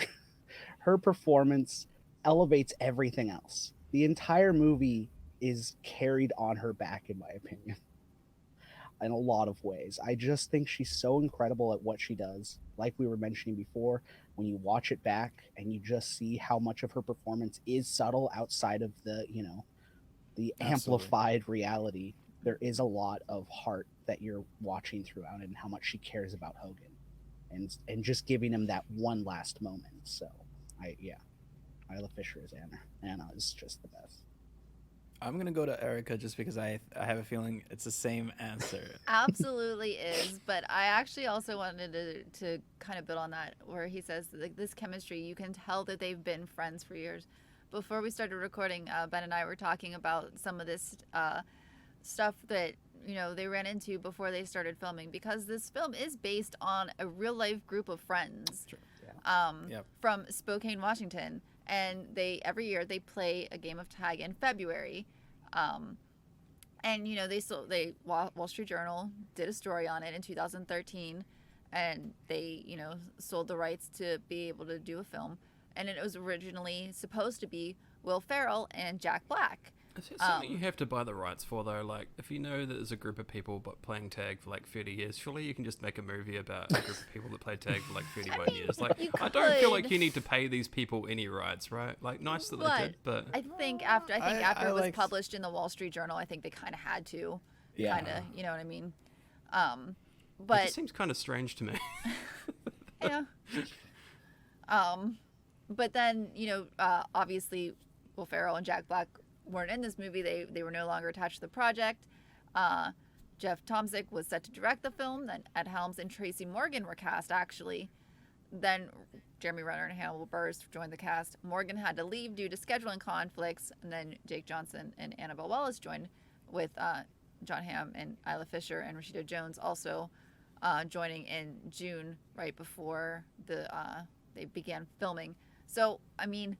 performance elevates everything else. The entire movie is carried on her back, in my opinion, in a lot of ways. I just think she's so incredible at what she does. Like we were mentioning before, when you watch it back and you just see how much of her performance is subtle outside of the amplified reality, there is a lot of heart that you're watching throughout and how much she cares about Hogan and just giving him that one last moment. So Isla Fisher is Anna. Anna is just the best. I'm gonna go to Erica just because I have a feeling it's the same answer. Absolutely is, but I actually also wanted to kind of build on that where he says like this chemistry, you can tell that they've been friends for years. before we started recording, Ben and I were talking about some of this stuff that they ran into before they started filming, because this film is based on a real life group of friends from Spokane, Washington, and every year they play a game of tag in February. And they Wall Street Journal did a story on it in 2013, and they sold the rights to be able to do a film, and it was originally supposed to be Will Ferrell and Jack Black. Is that something you have to buy the rights for, though? Like, if you know that there's a group of people but playing tag for like 30 years, surely you can just make a movie about a group of people that play tag for like 31 years. Like, I don't feel like you need to pay these people any rights, right? Like, nice that they did, but I think after it was published in the Wall Street Journal, I think they kind of had to, kind of, you know what I mean? But it seems kind of strange to me. Yeah. But then obviously Will Ferrell and Jack Black weren't in this movie. They were no longer attached to the project. Jeff Tomsic was set to direct the film. Then Ed Helms and Tracy Morgan were cast, actually. Then Jeremy Renner and Hannibal Buress joined the cast. Morgan had to leave due to scheduling conflicts, and then Jake Johnson and Annabelle Wallis joined, with John Hamm and Isla Fisher and Rashida Jones also joining in June, right before they began filming. So, I mean,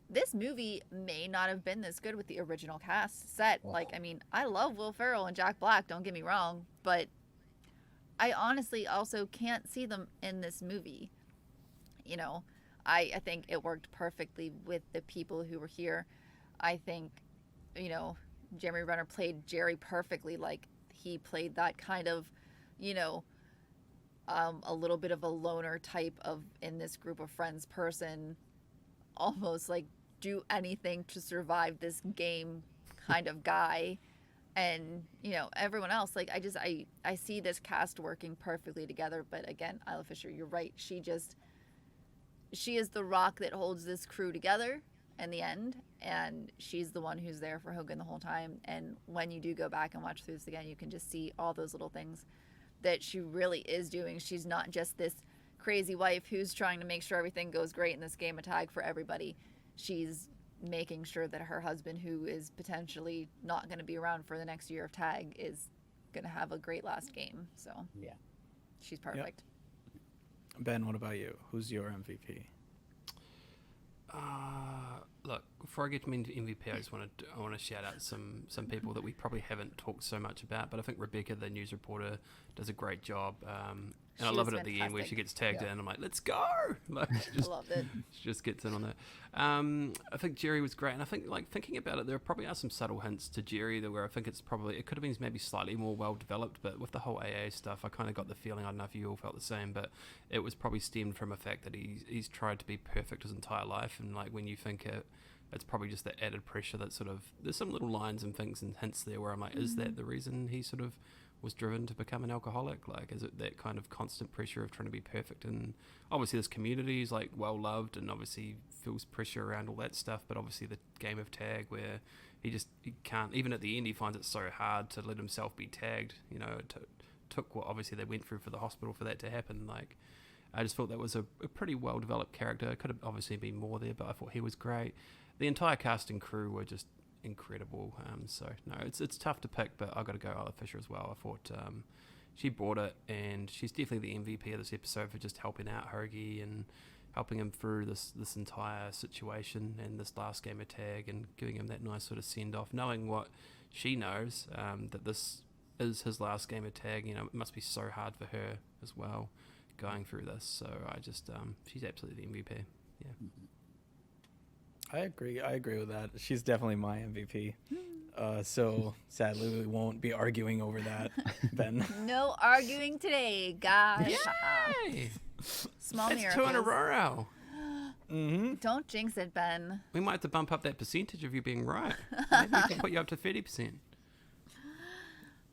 this movie may not have been this good with the original cast set. Oh. Like, I mean, I love Will Ferrell and Jack Black, don't get me wrong, but I honestly also can't see them in this movie. I think it worked perfectly with the people who were here. I think, Jeremy Renner played Jerry perfectly. Like, he played that kind of, a little bit of a loner type of, in this group of friends person, almost like do anything to survive this game kind of guy. And everyone else, like, I see this cast working perfectly together. But again, Isla Fisher, you're right, she is the rock that holds this crew together in the end, and she's the one who's there for Hogan the whole time. And when you do go back and watch through this again, you can just see all those little things that she really is doing. She's not just this crazy wife who's trying to make sure everything goes great in this game of tag for everybody. She's making sure that her husband, who is potentially not going to be around for the next year of tag, is going to have a great last game. So Yeah. she's perfect. Ben, what about you? Who's your MVP? Look, before I get to MVP, I want to shout out some people that we probably haven't talked so much about, but I think Rebecca, the news reporter, does a great job. And I love it at the end where she gets tagged in. I'm like, let's go! Like, I loved it. she just gets in on that. I think Jerry was great, and I think, like, thinking about it, there probably are some subtle hints to Jerry that where I think it could have been maybe slightly more well developed, but with the whole AA stuff, I kind of got the feeling, I don't know if you all felt the same, but it was probably stemmed from a fact that he's tried to be perfect his entire life, and like when you think it's probably just the added pressure that sort of, there's some little lines and things and hints there where I'm like, is that the reason he sort of was driven to become an alcoholic? Like, is it that kind of constant pressure of trying to be perfect? And obviously this community is like well loved and obviously feels pressure around all that stuff, but obviously the game of tag where he can't, even at the end he finds it so hard to let himself be tagged, it took what obviously they went through for the hospital for that to happen. Like, I just thought that was a pretty well developed character. It could have obviously been more there, but I thought he was great. The entire cast and crew were just incredible. So no, it's tough to pick, but I got to go Isla Fisher as well. I thought she brought it, and she's definitely the MVP of this episode for just helping out Hoagie and helping him through this entire situation and this last game of tag, and giving him that nice sort of send off, knowing what she knows, that this is his last game of tag. It must be so hard for her as well going through this. So I just she's absolutely the MVP. Yeah. I agree with that. She's definitely my MVP. So sadly, we won't be arguing over that, Ben. No arguing today, guys. Yay! Small That's miracles. 2 in a row. Mm-hmm. Don't jinx it, Ben. We might have to bump up that percentage of you being right. Maybe we can put you up to 30%.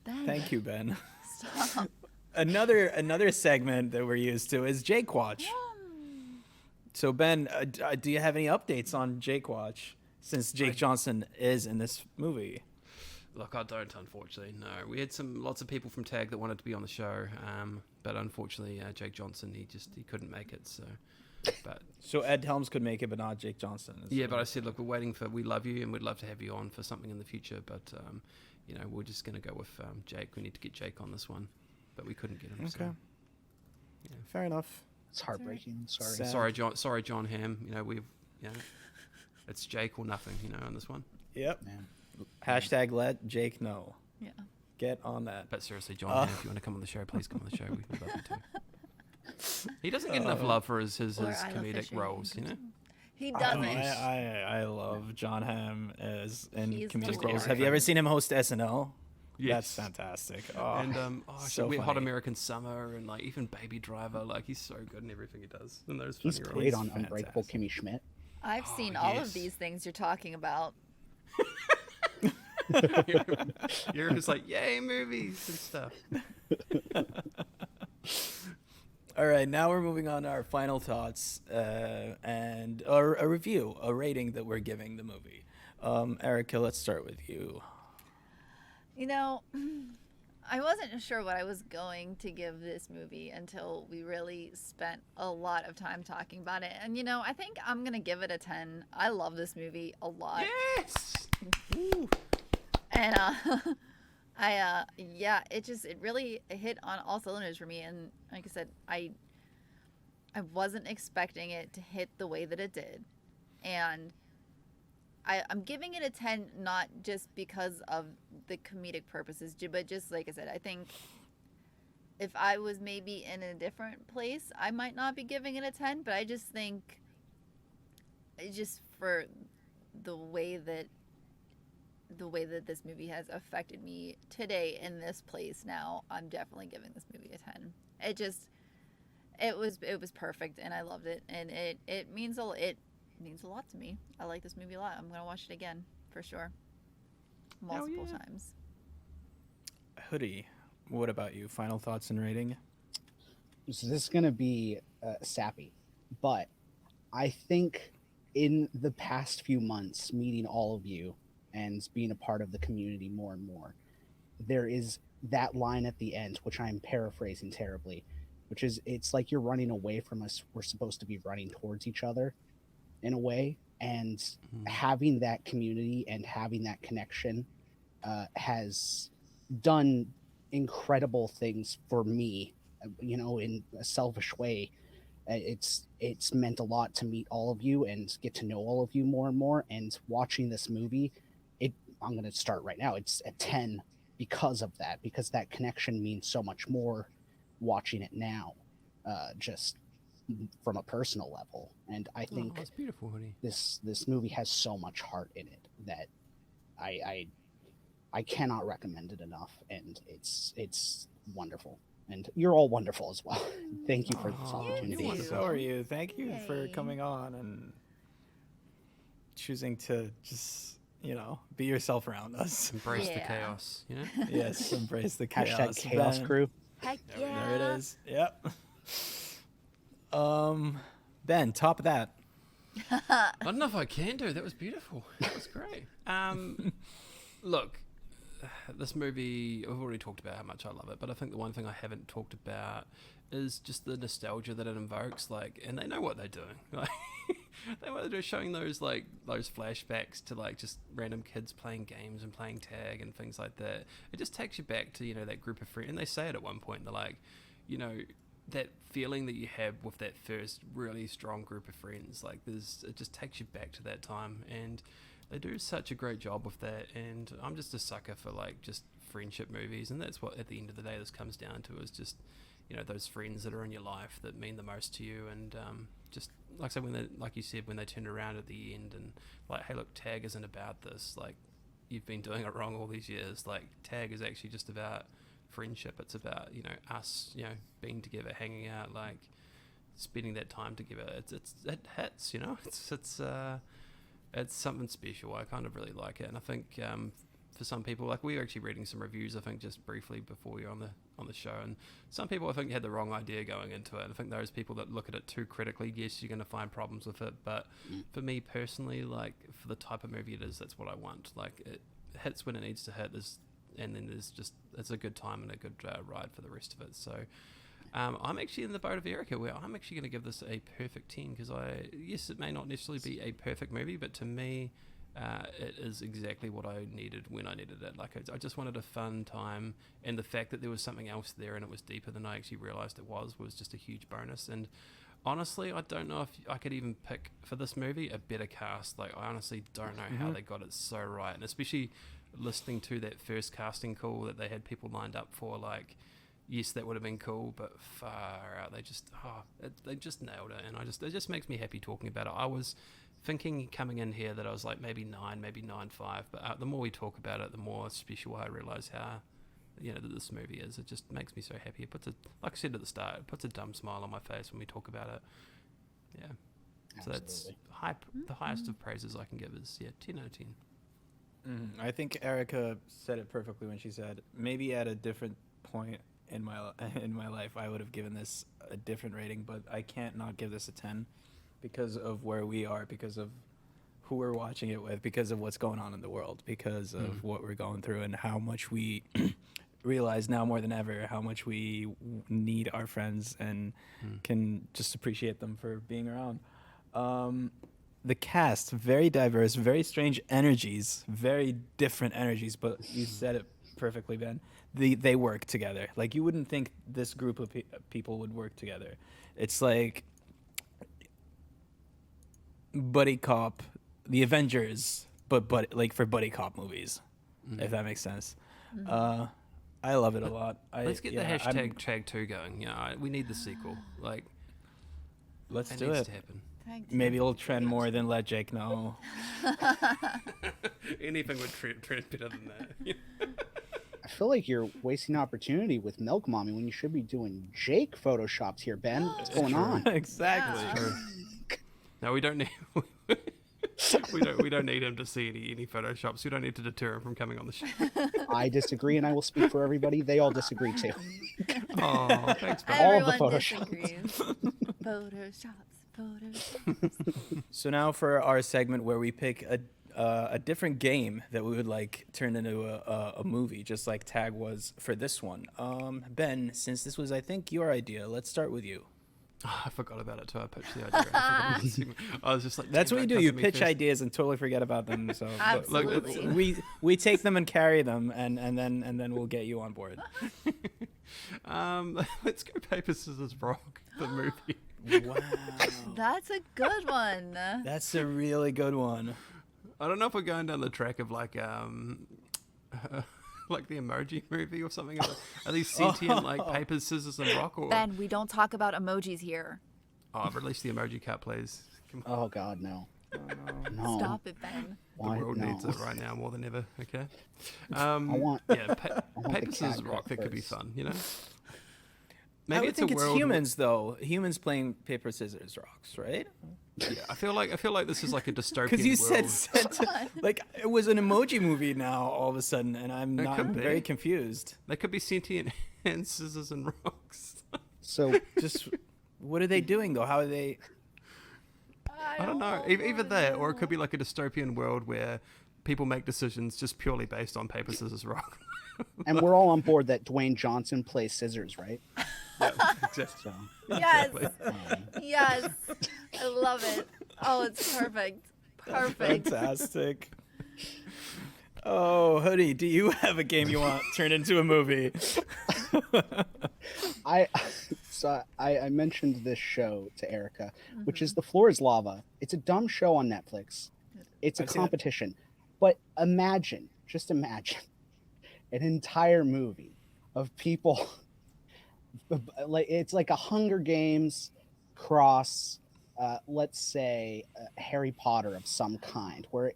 Ben. Thank you, Ben. Stop. Another segment that we're used to is Jake Watch. So Ben, do you have any updates on Jake Watch since Jake Johnson is in this movie? Look, I don't, unfortunately. No, we had lots of people from Tag that wanted to be on the show, but unfortunately, Jake Johnson, he couldn't make it. So, but So Ed Helms could make it, but not Jake Johnson. yeah, but I said, look, we love you, and we'd love to have you on for something in the future, but we're just going to go with Jake. We need to get Jake on this one, but we couldn't get him. Okay. So, yeah. Fair enough. It's heartbreaking. Sorry. Sad. Sorry, John Hamm. It's Jake or nothing. On this one. Yep. Man. Hashtag let Jake know. Yeah. Get on that. But seriously, John, if you want to come on the show, please come on the show. We'd love you to. He doesn't get enough love for his Or I Love comedic Fishing. roles, He Oh, doesn't. I love John Hamm in He's comedic the roles. worst. Have you ever seen him host SNL? Yes. That's fantastic. Oh, And so Hot funny. American Summer and like even Baby Driver, like he's so good in everything he does. And those He's funny great roles. on Unbreakable fantastic. Kimmy Schmidt. I've Oh, seen all yes. of these things you're talking about. You're just like, yay, movies and stuff. All right, now we're moving on to our final thoughts and a review, a rating that we're giving the movie. Erica, let's start with you. I wasn't sure what I was going to give this movie until we really spent a lot of time talking about it. And, I think I'm going to give it a 10. I love this movie a lot. Yes. And, it really hit on all cylinders for me. And like I said, I wasn't expecting it to hit the way that it did. And I'm giving it a 10, not just because of the comedic purposes, but just like I said, I think if I was maybe in a different place, I might not be giving it a 10, but I just think just for the way that this movie has affected me today in this place now, I'm definitely giving this movie a 10. It was perfect, and I loved it, and it means a lot to me. I like this movie a lot. I'm gonna watch it again for sure, multiple times. Hoodie, what about you? Final thoughts and rating? So this is going to be sappy, but I think in the past few months, meeting all of you and being a part of the community more and more, there is that line at the end, which I'm paraphrasing terribly, which is, it's like you're running away from us. We're supposed to be running towards each other in a way. And having that community and having that connection has done incredible things for me, in a selfish way. It's meant a lot to meet all of you and get to know all of you more and more. And watching this movie, I'm going to start right now. It's a 10 because of that, because that connection means so much more watching it now, just from a personal level. And I think that's beautiful, Hoodie. this movie has so much heart in it that I cannot recommend it enough, and it's wonderful. And you're all wonderful as well. Thank you for this opportunity. too. So are you. Thank you for Yay. coming on and choosing to just, be yourself around us. Embrace the Yeah. chaos, Yes, embrace the chaos. Hashtag chaos Ben. crew. Heck There it is. Yep. Ben, top of that. I don't know if I can do. That was beautiful. That was great. Look, this movie, I've already talked about how much I love it, but I think the one thing I haven't talked about is just the nostalgia that it invokes. And they know what they're doing. They're showing those flashbacks to just random kids playing games and playing tag and things like that. It just takes you back to that group of friends. And they say it at one point. They're like, that feeling that you have with that first really strong group of friends. It just takes you back to that time, and they do such a great job with that. And I'm just a sucker for just friendship movies, and that's what at the end of the day this comes down to, is just those friends that are in your life that mean the most to you. And just like I said, like you said, when they turned around at the end and hey, look, tag isn't about this, you've been doing it wrong all these years. Tag is actually just about friendship. It's about us being together, hanging out, spending that time together. It hits. It's something special. I kind of really like it, and I think for some people, we were actually reading some reviews, I think, just briefly before we were on the show, and some people I think had the wrong idea going into it. I think those people that look at it too critically, yes, you're going to find problems with it, but for me personally, for the type of movie it is, that's what I want. hits when it needs to hit, and then it's a good time and a good ride for the rest of it. So I'm actually in the boat of Erica, where I'm actually going to give this a perfect 10, because yes, it may not necessarily be a perfect movie, but to me, it is exactly what I needed when I needed it. Like, I just wanted a fun time, and the fact that there was something else there and it was deeper than I actually realized it was just a huge bonus. And honestly, I don't know if I could even pick for this movie a better cast. Like, I honestly don't know how they got it so right, and especially listening to that first casting call that they had people lined up for, like, yes, that would have been cool, but far out, they just nailed it, and it just makes me happy talking about it. I was thinking coming in here that I was like maybe 9, maybe 9.5, but the more we talk about it, the more special I realize how, that this movie is. It just makes me so happy. It puts like I said at the start, it puts a dumb smile on my face when we talk about it. Yeah. So that's the highest of praises I can give is 10 out of 10. I think Erica said it perfectly when she said maybe at a different point in my life I would have given this a different rating, but I can't not give this a 10 because of where we are, because of who we're watching it with, because of what's going on in the world, because of what we're going through, and how much we realize now more than ever how much we need our friends and can just appreciate them for being around. The cast, very diverse, very strange energies, very different energies, but you said it perfectly, Ben. They work together. Like, you wouldn't think this group of people would work together. It's like buddy cop, the Avengers, but like for buddy cop movies, if that makes sense. I love it a lot. Let's get the hashtag Tag 2 going. We need the sequel. Like, let's it do needs it. to happen. Maybe it'll trend more than Let Jake Know. Anything would trend better than that. I feel like you're wasting opportunity with Milk Mommy when you should be doing Jake photoshops here, Ben. What's going on? Exactly. Yeah. No, we don't need. we don't need him to see any photoshops. We don't need to deter him from coming on the show. I disagree, and I will speak for everybody. They all disagree too. Oh, thanks, Ben. All of the Everyone Photoshops. disagrees. Photoshops. So now for our segment where we pick a different game that we would like turned into a movie, just like Tag was for this one. Ben, since this was, I think, your idea, let's start with you. Oh, I forgot about it too. I pitched the idea. I was just like, That's what you do. You pitch first. ideas and totally forget about them. So but Absolutely. we take them and carry them, and then we'll get you on board. Let's go paper scissors rock, the movie. Wow, That's a good one. that's a really good one. I don't know if we're going down the track of like like the Emoji movie or something. Are these sentient like paper, scissors, and rock? Or Ben, we don't talk about emojis here. release the emoji cut, please. Come on. Oh God, no. No. Stop it, Ben. Why? The world No. needs it right now more than ever. Okay. I want. Yeah, want paper, the scissors, cat rock. cut That could be first. fun. I would it's think a it's world humans though. Humans playing paper, scissors, rocks, right? Yeah, I feel like this is like a dystopian Because you world. said like it was an emoji movie now all of a sudden, and I'm could be. very confused. They could be sentient and scissors and rocks. So Just what are they doing though? How are they? I don't know. Either that, or it could be like a dystopian world where people make decisions just purely based on paper, scissors, rock. and we're all on board that Dwayne Johnson plays scissors, right? Exactly. So Yes. um, Yes. I love it. Oh, it's perfect. Perfect. Fantastic. Oh, Hoodie, do you have a game you want turned into a movie? I mentioned this show to Erica, which is The Floor is Lava. It's a dumb show on Netflix. It's a I've seen it. competition. But just imagine an entire movie of people like it's like a Hunger Games cross let's say Harry Potter of some kind, where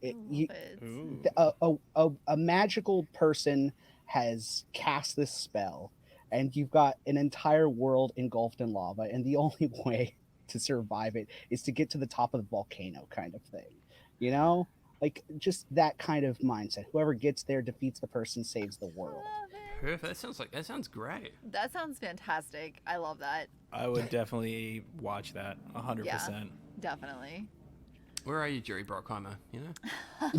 a magical person has cast this spell, and you've got an entire world engulfed in lava, and the only way to survive it is to get to the top of the volcano, kind of thing. Like just that kind of mindset. Whoever gets there defeats the person, saves the world. Perfect. That sounds great. That sounds fantastic. I love that. I would definitely watch that 100%. Definitely. Where are you, Jerry Bruckheimer? You know,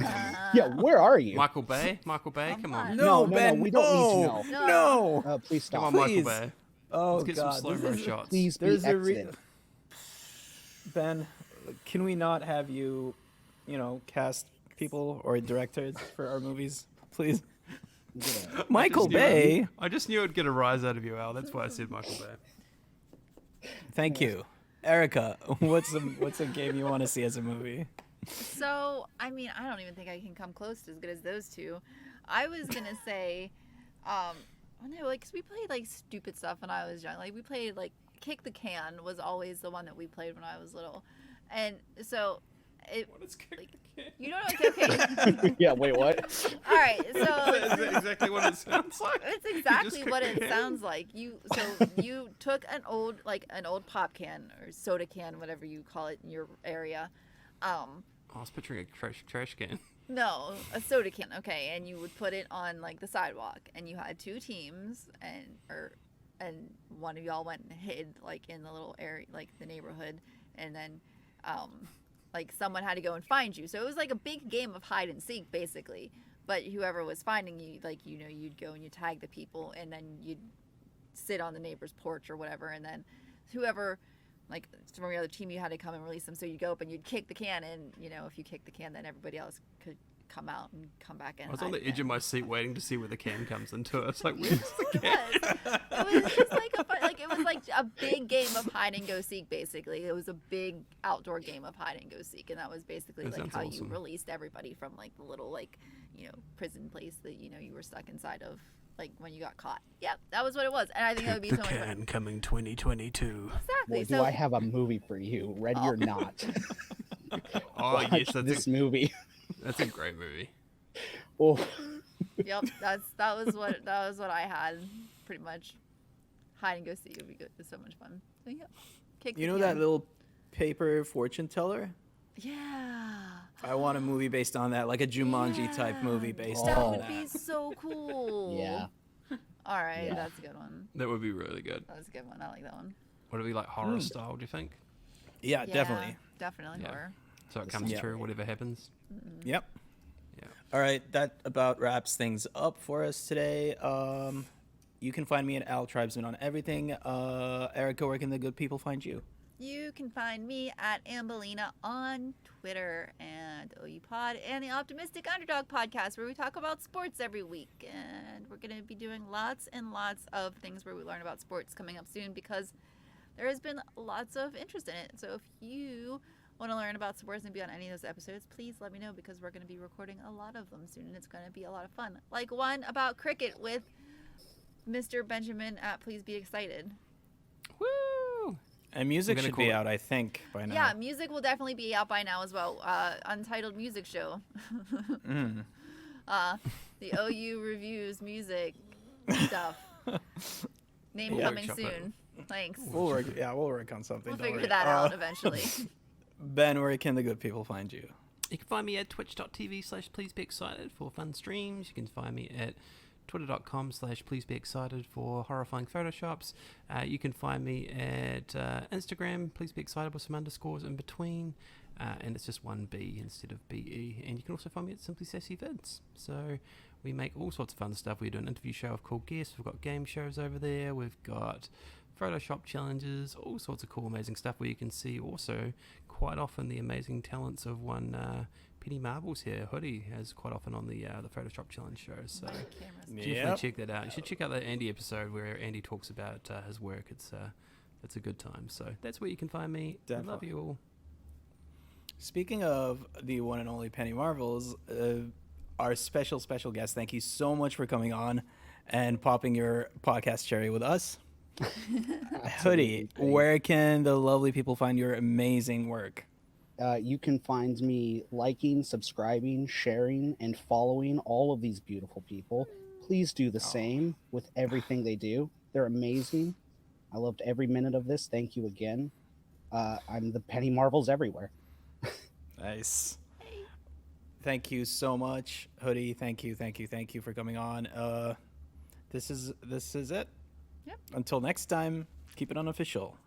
Yeah, where are you? Michael Bay. Michael Bay, come on. No, Ben, we don't need to no, know. no. Please Come stop. on, Michael Please. Bay. Oh Let's get some God, slow-mo shots. Please be there's a exited. Ben, can we not have you, cast people or directors for our movies, please? Yeah. Michael just knew Bay. I just knew I'd get a rise out of you, Al. That's why I said Michael Bay. Thank you, Erica. What's a game you want to see as a movie? So, I mean, I don't even think I can come close to as good as those two. I was gonna say, I don't know, like, 'cause we played like stupid stuff when I was young. Like, we played like Kick the Can was always the one that we played when I was little, and so it. What is Like, you don't know? Okay. Yeah, wait, what? All right. Is So that exactly what it sounds like? it's You exactly just what kicked it the can? sounds like. You took an old pop can or soda can, whatever you call it in your area. I was picturing a trash can. No, a soda can. Okay, and you would put it on like the sidewalk, and you had two teams, and one of y'all went and hid like in the little area, like the neighborhood, and then like someone had to go and find you. So it was like a big game of hide and seek basically. But whoever was finding you, like, you'd go and you tag the people, and then you'd sit on the neighbor's porch or whatever, and then whoever, like, from your other team, you had to come and release them. So you'd go up and you'd kick the can, and if you kicked the can, then everybody else could come out and come back in. I was on the edge again. of my seat waiting to see where the can comes into it. It's like, where's the can? It was just like it was like a big game of hide and go seek. Basically, it was a big outdoor game of hide and go seek, and that was basically That like sounds how awesome. you released everybody from like the little prison place that you were stuck inside of, like when you got caught. Yep, that was what it was, and I think that would be so much fun. coming 2022. Exactly. Boy, So do I have a movie for you, ready or not. Oh, Watch yes, this movie. that's a great movie. Oh, yep, that was what I had pretty much. Hide and go seek would be good. It's so much fun. So yeah, kick the You know can. that little paper fortune teller? Yeah. I want a movie based on that, like a Jumanji type movie based That on would that. be so cool. yeah. All right, Yeah. that's a good one. That would be really good. That's a good one. I like that one. Would it be like horror style, do you think? Yeah, definitely. Definitely Yeah. horror. So it comes Yeah. true, whatever happens. Yep. Yeah. All right, that about wraps things up for us today. You can find me at Al Tribesman on everything. Erica, where can the good people find you? You can find me at Ambelina on Twitter, and OU Pod and the Optimistic Underdog podcast, where we talk about sports every week. And we're going to be doing lots and lots of things where we learn about sports coming up soon, because there has been lots of interest in it. So if you want to learn about sports and be on any of those episodes, please let me know, because we're going to be recording a lot of them soon, and it's going to be a lot of fun. Like one about cricket with Mr. Benjamin at Please Be Excited. Woo! And music gonna should call be it- out, I think, by now. Yeah, music will definitely be out by now as well. Untitled Music Show. Mm. The OU reviews music stuff. Name Yeah. coming Workshop it. soon. Thanks. We'll work on something. We'll don't figure worry. that out eventually. Ben, where can the good people find you? You can find me at twitch.tv/pleasebeexcited for fun streams. You can find me at twitter.com/pleasebeexcited for horrifying photoshops. You can find me at Instagram, please be excited with some underscores in between. And it's just one B instead of BE. And you can also find me at Simply Sassy Vids. So we make all sorts of fun stuff. We do an interview show of cool guests. We've got game shows over there. We've got Photoshop challenges, all sorts of cool, amazing stuff where you can see also quite often the amazing talents of one Penny Marbles here. Hoodie has quite often on the Photoshop challenge show. So My camera's definitely Yep. check that out. You should check out the Andy episode where Andy talks about his work. It's a good time. So that's where you can find me. I love Definitely. you all. Speaking of the one and only Penny Marvels, our special guest, thank you so much for coming on and popping your podcast cherry with us. Hoodie, where can the lovely people find your amazing work? You can find me liking, subscribing, sharing, and following all of these beautiful people. Please do the same with everything they do. They're amazing. I loved every minute of this. Thank you again. I'm the Penny Marvels everywhere. Nice. Thank you so much, Hoodie. Thank you for coming on. This is it. Yep. Until next time, keep it unofficial.